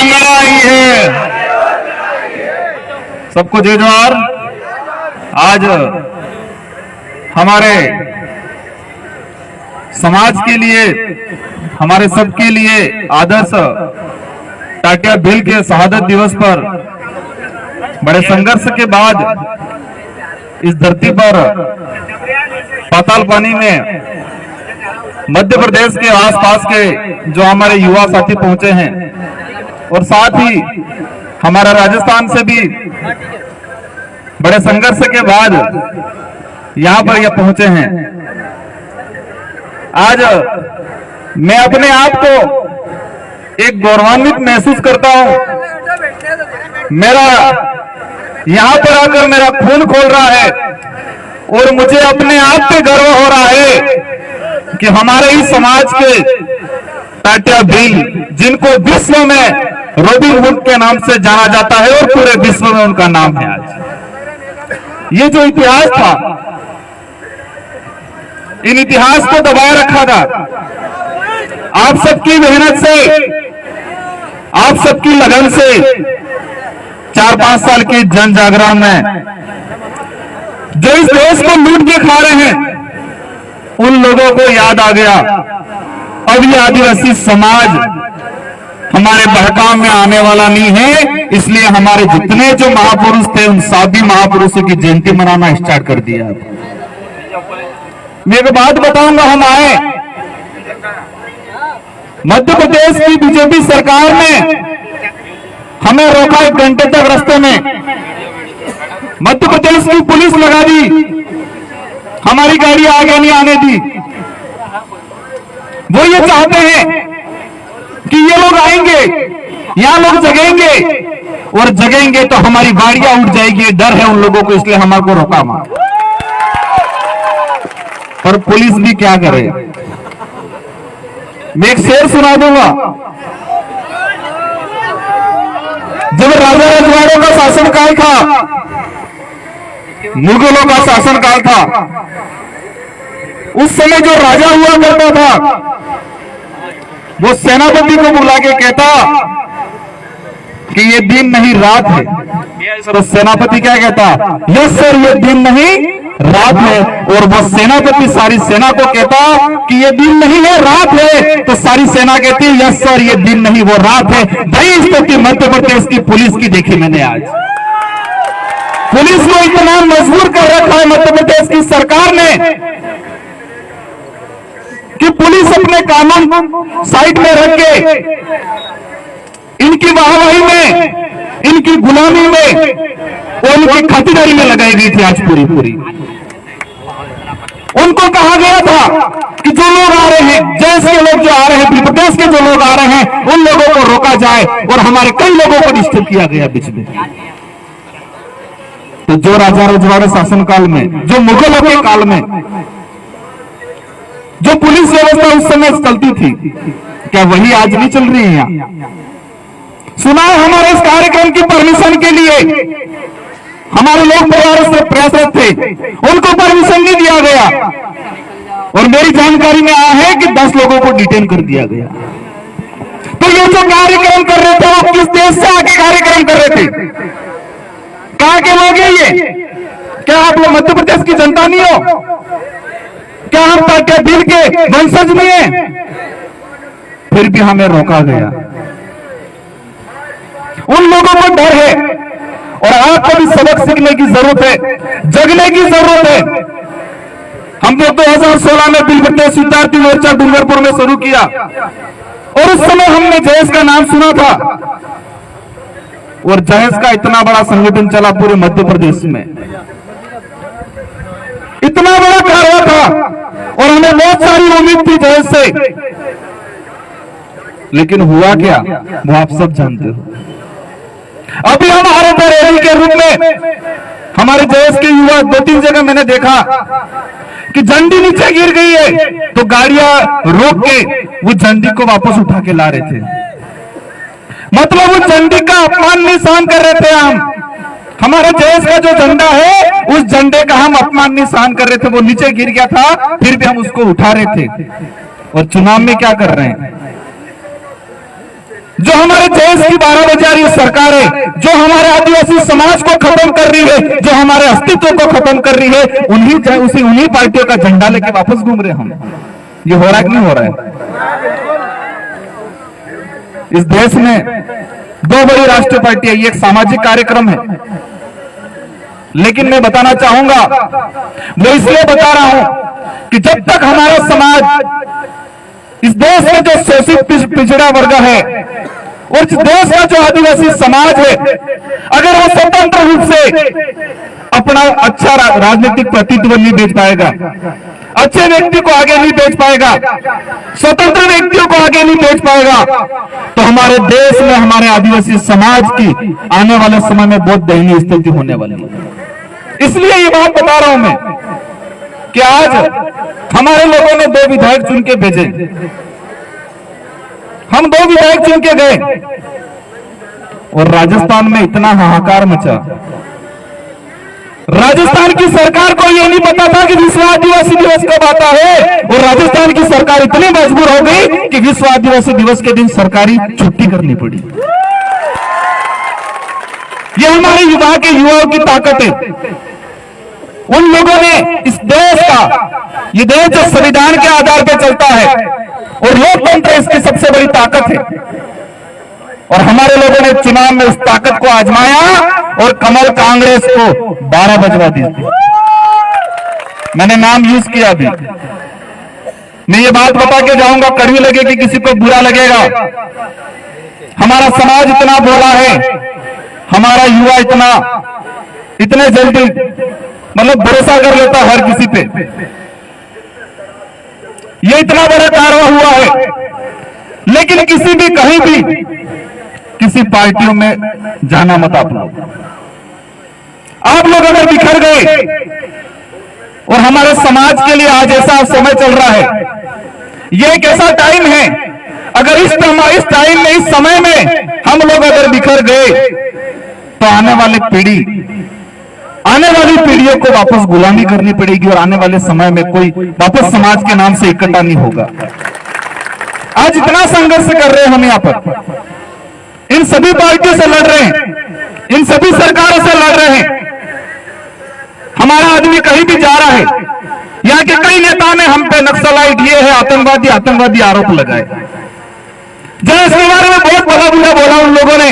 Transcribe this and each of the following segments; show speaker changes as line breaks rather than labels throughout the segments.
मेरा ही है। सबको जय जोहार। आज हमारे समाज के लिए, हमारे सबके लिए आदर्श टाटिया भील के शहादत दिवस पर बड़े संघर्ष के बाद इस धरती पर पाताल पानी में मध्य प्रदेश के आसपास के जो हमारे युवा साथी पहुंचे हैं और साथ ही हमारा राजस्थान से भी बड़े संघर्ष के बाद यहां पर ये पहुंचे हैं। आज मैं अपने आप को एक गौरवान्वित महसूस करता हूं। मेरा यहां पर आकर मेरा खून खोल रहा है और मुझे अपने आप पे गर्व हो रहा है कि हमारे ही समाज के टाटिया भील, जिनको विश्व में रॉबिन हुड के नाम से जाना जाता है और पूरे विश्व में उनका नाम है। आज ये जो इतिहास था, इन इतिहास को दबाए रखा था। आप सबकी मेहनत से, आप सबकी लगन से 4-5 साल के जन जागरण में जो इस देश को लूट के खा रहे हैं, उन लोगों को याद आ गया अब ये आदिवासी समाज हमारे बहकाम में आने वाला नहीं है। इसलिए हमारे जितने जो महापुरुष थे उन सभी महापुरुषों की जयंती मनाना स्टार्ट कर दिया। मैं एक बात बताऊंगा, हम आए मध्य प्रदेश की बीजेपी सरकार ने हमें रोका 1 घंटे तक रास्ते में। मध्य प्रदेश की पुलिस लगा दी, हमारी गाड़ी आगे नहीं आने दी। वो ये चाहते हैं कि ये लोग आएंगे, यहां लोग जगेंगे और जगेंगे तो हमारी गाड़ियां उठ जाएगी। डर है उन लोगों को, इसलिए हमारे को रोका मार। पर पुलिस भी क्या करे। मैं एक शेर सुना दूंगा। जब राजा रजवाड़ों का शासनकाल था, मुगलों का शासनकाल था, उस समय जो राजा हुआ करता था वो सेनापति को बुला के कहता कि ये दिन नहीं रात है। तो सेनापति क्या कहता? यस सर, ये दिन नहीं रात है। और वो सेनापति सारी सेना को कहता कि ये दिन नहीं है रात है। तो सारी सेना कहती यस सर, ये दिन नहीं वो रात है। भाई स्थिति मध्य प्रदेश की पुलिस की देखी मैंने। आज पुलिस को इतना मजबूर कर रखा है मध्य प्रदेश की सरकार ने कि पुलिस अपने कानून साइड में रख के इनकी वाहवाही में, इनकी गुलामी में और इनकी खातिरदारी में लगाई गई थी। आज पूरी उनको कहा गया था कि जो लोग आ रहे हैं, जैसे के लोग जो आ रहे हैं, मध्य प्रदेश के जो लोग आ रहे हैं, उन लोगों को रोका जाए। और हमारे कई लोगों को डिस्टर्ब किया गया बीच में। तो जो राजा रजवाड़े शासनकाल में, जो मुगलों के काल में जो पुलिस व्यवस्था उस समय चलती थी, क्या वही आज नहीं चल रही है? यहाँ सुना है हमारे इस कार्यक्रम की परमिशन के लिए हमारे लोग प्रयासरत थे, उनको परमिशन नहीं दिया गया। और मेरी जानकारी में आया है कि 10 लोगों को डिटेन कर दिया गया। तो ये जो कार्यक्रम कर रहे थे वो किस देश से आके कार्यक्रम कर रहे थे? कहां के लोग हैं ये? क्या आप लोग मध्य प्रदेश की जनता नहीं हो? क्या हम टाटिया भील के वंशज नहीं है? फिर भी हमें रोका गया। उन लोगों को डर है और आपको भी सबक सीखने की जरूरत है, जगने की जरूरत है। हम लोग 2016 में बिल प्रदेश विद्यार्थी मोर्चा डूंगरपुर में शुरू किया और उस समय हमने जयेश का नाम सुना था और जयेश का इतना बड़ा संगठन चला पूरे मध्य प्रदेश में, इतना बड़ा कार्य था और हमें बहुत सारी उम्मीद थी जयेश से। लेकिन हुआ क्या वो आप सब जानते हो। अभी हम आ रहे थे रैली के रूप में, हमारे जयेश के युवा 2-3 जगह मैंने देखा कि झंडी नीचे गिर गई है, तो गाड़ियां रोक के वो झंडी को वापस उठा के ला रहे थे। मतलब वो झंडी का अपमान नहीं सहन कर रहे थे हम। हमारे देश का जो झंडा है उस झंडे का हम अपमान नहीं सहन कर रहे थे। वो नीचे गिर गया था, फिर भी हम उसको उठा रहे थे। और चुनाव में क्या कर रहे हैं? जो हमारे देश की 12 बजे आ रही सरकार है, जो हमारे आदिवासी समाज को खत्म कर रही है, जो हमारे अस्तित्व को खत्म कर रही है, उन्हीं पार्टियों का झंडा लेके वापस घूम रहे हम। ये हो रहा है कि नहीं हो रहा है? इस देश में 2 बड़ी राष्ट्रीय पार्टी है, ये एक सामाजिक कार्यक्रम है। लेकिन मैं बताना चाहूंगा, वो इसलिए बता रहा हूं कि जब तक हमारा समाज, इस देश में जो शोषित पिछड़ा वर्ग है और इस देश का जो आदिवासी समाज है, अगर वो स्वतंत्र रूप से अपना अच्छा राजनीतिक प्रतिनिधित्व नहीं बेच पाएगा, अच्छे व्यक्ति को आगे नहीं भेज पाएगा, स्वतंत्र व्यक्तियों को आगे नहीं भेज पाएगा, तो हमारे देश में हमारे आदिवासी समाज की आने वाले समय में बहुत दयनीय स्थिति होने वाली है। इसलिए ये बात बता रहा हूं मैं कि आज हमारे लोगों ने 2 विधायक चुन के भेजे, हम 2 विधायक चुन के गए और राजस्थान में इतना हाहाकार मचा। राजस्थान की सरकार को यह नहीं पता था कि विश्व आदिवासी दिवस कब आता है, और राजस्थान की सरकार इतनी मजबूर हो गई कि विश्व आदिवासी दिवस के दिन सरकारी छुट्टी करनी पड़ी। यह हमारे युवाओं की ताकत है। उन लोगों ने इस देश का, ये देश जो संविधान के आधार पर चलता है और लोकतंत्र इसकी सबसे बड़ी ताकत है, और हमारे लोगों ने चुनाव में उस ताकत को आजमाया और कमल कांग्रेस को 12 बजवा दी। मैंने नाम यूज किया अभी, मैं ये बात बता के जाऊंगा, कड़वी लगेगी, किसी को बुरा लगेगा। हमारा समाज इतना भोला है, हमारा युवा इतने जल्दी भरोसा कर लेता हर किसी पे। ये इतना बड़ा कारवा हुआ है, लेकिन किसी भी कहीं भी किसी पार्टियों में जाना मत। आप लोग अगर बिखर गए, और हमारे समाज के लिए आज ऐसा समय चल रहा है, ये एक ऐसा टाइम है, अगर इस टाइम में, इस समय में हम लोग अगर बिखर गए तो आने वाली पीढ़ियों को वापस गुलामी करनी पड़ेगी, और आने वाले समय में कोई वापस समाज के नाम से इकट्ठा नहीं होगा। आज इतना संघर्ष कर रहे हैं हम यहाँ पर, इन सभी पार्टियों से लड़ रहे हैं, इन सभी सरकारों से लड़ रहे हैं। हमारा आदमी कहीं भी जा रहा है, यहाँ के कई नेता ने हम पे नक्सलाइट, ये है आतंकवादी आरोप लगाए। जैसे इसके बारे में बहुत भला बुरा बोला उन लोगों ने,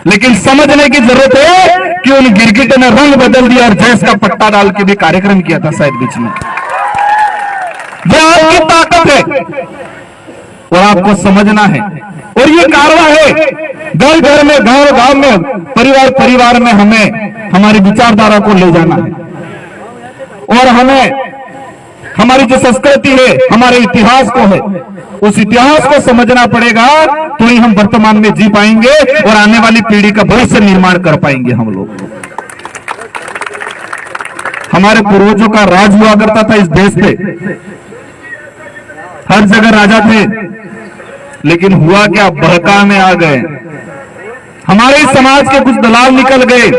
लेकिन समझने की जरूरत है कि उन गिरगिट ने रंग बदल दिया और जैस का पट्टा डाल के भी कार्यक्रम किया था शायद बीच में। यह आपकी ताकत है और आपको समझना है, और ये कारवा है। घर में, गांव में, परिवार में हमें हमारी विचारधारा को ले जाना है, और हमें हमारी जो संस्कृति है, हमारे इतिहास को है, उस इतिहास को समझना पड़ेगा, तो ही हम वर्तमान में जी पाएंगे और आने वाली पीढ़ी का भविष्य निर्माण कर पाएंगे हम लोग। हमारे पूर्वजों का राज हुआ करता था इस देश पे, हर जगह राजा थे, लेकिन हुआ क्या, बहका में आ गए। हमारे इस समाज के कुछ दलाल निकल गए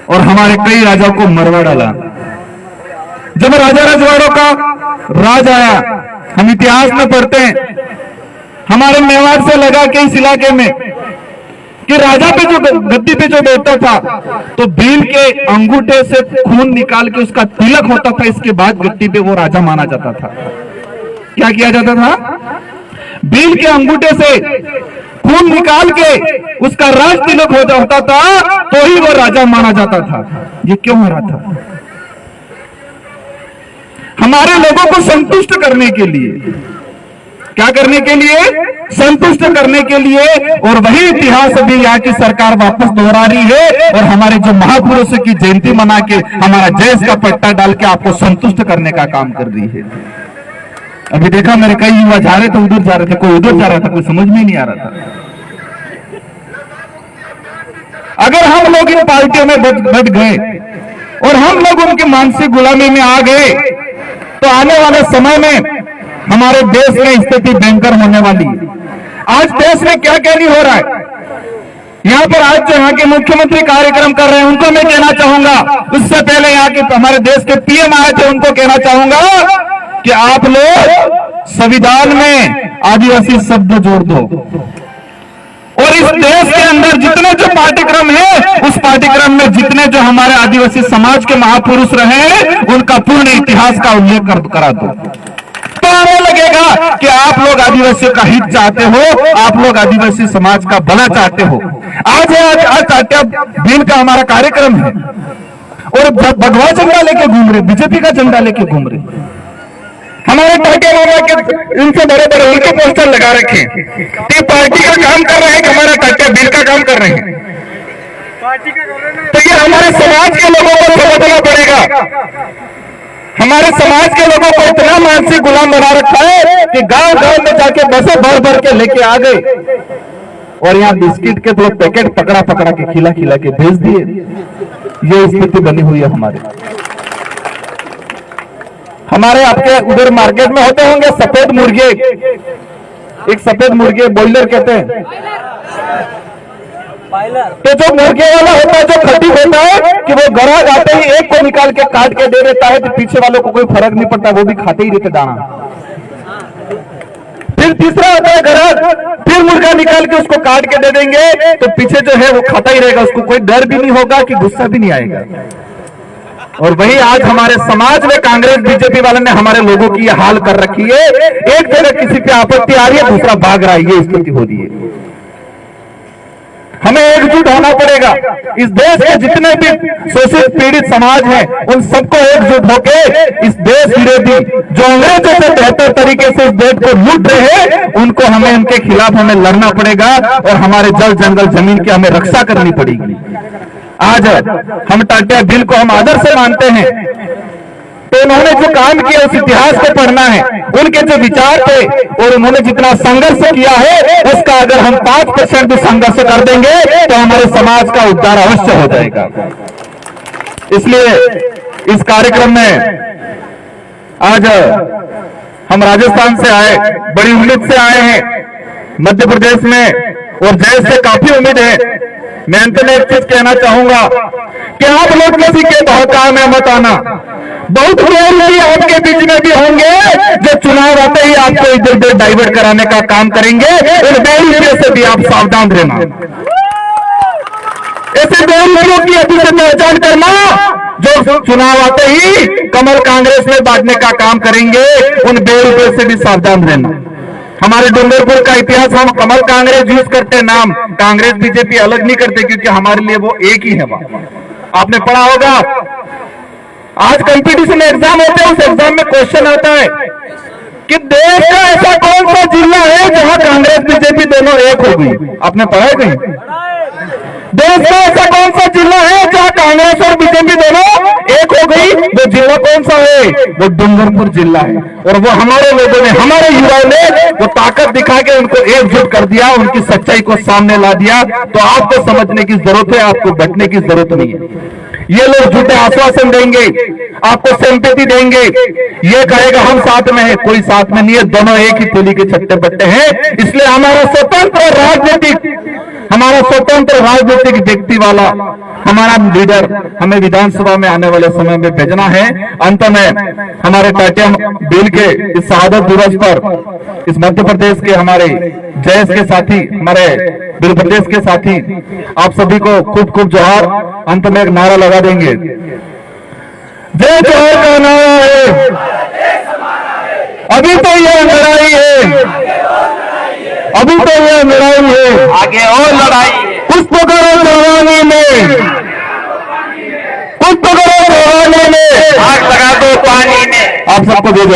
और हमारे कई राजाओं को मरवा डाला। जब राजा रजवाड़ों का राज आया, हम इतिहास में पढ़ते हैं, हमारे मेवाड़ से लगा के इस इलाके में कि राजा पे जो गद्दी पे जो बैठता था, तो भील के अंगूठे से खून निकाल के उसका तिलक होता था, इसके बाद गद्दी पे वो राजा माना जाता था। क्या किया जाता था? भील के अंगूठे से खून निकाल के उसका राज तिलक हो जाता था, तो ही वो राजा माना जाता था। ये क्यों हो रहा था? हमारे लोगों को संतुष्ट करने के लिए, क्या करने के लिए? संतुष्ट करने के लिए, और वही इतिहास अभी यहाँ की सरकार वापस दोहरा रही है, और हमारे जो महापुरुषों की जयंती मना के हमारा जैस का पट्टा डाल के आपको संतुष्ट करने का काम कर रही है। अभी देखा, मेरे कई युवा जा रहे थे, उधर जा रहे थे, कोई उधर जा रहा था, कोई समझ में नहीं आ रहा था। अगर हम लोग इन पार्टियों में बट गए और हम लोग उनकी मानसिक गुलामी में आ गए, तो आने वाले समय में हमारे देश में स्थिति भयंकर होने वाली है। आज देश में क्या क्या नहीं हो रहा है, यहाँ पर आज जो यहाँ के मुख्यमंत्री कार्यक्रम कर रहे हैं, उनको मैं कहना चाहूंगा, उससे पहले यहाँ के हमारे देश के पीएम आए थे, उनको कहना चाहूंगा कि आप लोग संविधान में आदिवासी शब्द जोड़ दो। और इस देश के अंदर जितने जो पाठ्यक्रम है, उस पाठ्यक्रम में जितने जो हमारे आदिवासी समाज के महापुरुष रहे, उनका पूर्ण इतिहास का उल्लेख करा दो। तो हमें लगेगा कि आप लोग आदिवासियों का हित चाहते हो, आप लोग आदिवासी समाज का भला चाहते हो। आज टाटिया बिल का हमारा कार्यक्रम है और भगवा झंडा लेके घूम रहे, बीजेपी का झंडा लेके घूम रहे। हमारे टाटिया मामा के इनसे बड़े बड़े उनके पोस्टर लगा रखे, तो पार्टी का काम कर रहे हैं कि हमारा टाटिया बिल का काम कर रहे हैं। तो ये हमारे समाज के लोगों को समझना पड़ेगा। हमारे समाज के लोगों को इतना मानसिक गुलाम बना रखा है कि गांव गांव में जाके बसें भर भर के लेके आ गए और यहाँ बिस्किट के 2 पैकेट पकड़ा पकड़ा के खिला खिला के भेज दिए। ये स्थिति बनी हुई है हमारे आपके उधर मार्केट में होते होंगे सफेद मुर्गे, एक सफेद मुर्गे बॉयलर कहते हैं। तो जो मुर्गे वाला होता है, जो खट्टी होता है कि वो ग्राहक आते ही एक को निकाल के काट के दे देता है, तो पीछे वालों को कोई फर्क नहीं पड़ता, वो भी खाते ही रहते दाना। फिर तीसरा होता है ग्राहक, फिर मुर्गा निकाल के उसको काट के दे देंगे, तो पीछे जो है वो खाता ही रहेगा, उसको कोई डर भी नहीं होगा कि गुस्सा भी नहीं आएगा। और वही आज हमारे समाज में कांग्रेस बीजेपी वाले ने हमारे लोगों की यह हाल कर रखी है। एक जगह किसी पे आपत्ति आ रही है, दूसरा भाग रहा है, ये स्थिति हो रही है। हमें एकजुट होना पड़ेगा। इस देश के जितने भी शोषित पीड़ित समाज हैं, उन सबको एकजुट होकर इस देश विरोधी जो अंग्रेजों से बेहतर तरीके से इस देश को लूट रहे हैं, उनको हमें उनके खिलाफ हमें लड़ना पड़ेगा और हमारे जल जंगल जमीन की हमें रक्षा करनी पड़ेगी। आज हम टाटिया बिल को हम आदर से मानते हैं, तो उन्होंने जो काम किया उस इतिहास को पढ़ना है, उनके जो विचार थे और उन्होंने जितना संघर्ष किया है, उसका अगर हम 5% भी संघर्ष कर देंगे तो हमारे समाज का उद्धार अवश्य हो जाएगा। इसलिए इस कार्यक्रम में आज हम राजस्थान से आए, बड़ी उम्मीद से आए हैं, मध्य प्रदेश में और जय से काफी उम्मीद है। मैं अंत में एक चीज कहना चाहूंगा कि आप लोग किसी के बहकावे में मत आना। बहुत लोग आपके बीच में भी होंगे जो चुनाव आते ही आपको इधर उधर डाइवर्ट कराने का काम करेंगे, और बेरुपये से भी आप सावधान रहना। ऐसे बेरुपयों की अभी से पहचान करना जो चुनाव आते ही कमल कांग्रेस में बांटने का काम करेंगे, उन बेरुपयों से भी सावधान रहना। हमारे डूंगरपुर का इतिहास हम कमल कांग्रेस यूज करते, नाम कांग्रेस बीजेपी अलग नहीं करते, क्योंकि हमारे लिए वो एक ही है। आपने पढ़ा होगा, आज कंपटीशन एग्जाम होते हैं, उस एग्जाम में क्वेश्चन आता है कि देश का ऐसा कौन सा जिला है जहां कांग्रेस बीजेपी दोनों एक हो गई। आपने पढ़ा है कहीं? देश का ऐसा कौन सा जिला है जहां कांग्रेस और बीजेपी दोनों एक हो गई? वो जिला कौन सा है? वो डूंगरपुर जिला है। और वो हमारे लोगों ने, हमारे युवाओं ने वो ताकत दिखा के उनको एकजुट कर दिया, उनकी सच्चाई को सामने ला दिया। तो आपको समझने की जरूरत है, आपको बटने की जरूरत नहीं है। ये लोग झूठे आश्वासन देंगे, आपको सिंपैथी देंगे, ये कहेगा हम साथ में है, कोई साथ में नहीं है, दोनों एक ही थैली के छट्टे बट्टे हैं। इसलिए हमारा स्वतंत्र राजनीतिक व्यक्ति वाला हमारा लीडर हमें विधानसभा में आने वाले समय में भेजना है। अंत में हमारे टाटिया बिल के इस शहादत दिवस पर इस मध्य प्रदेश के हमारे जयस के साथी, हमारे बिल प्रदेश के साथी, आप सभी को खूब खूब जोहार। अंत में एक नारा लगा देंगे, जय जोहर का नारा है, अभी तो यह लड़ाई है, अभी तो यह लड़ाई है,
आगे और लड़ाई है।
कुछ तो करो जवानी में, कुछ तो करो जवानी में,
आग लगा दो पानी में।
आप सबको दे दो।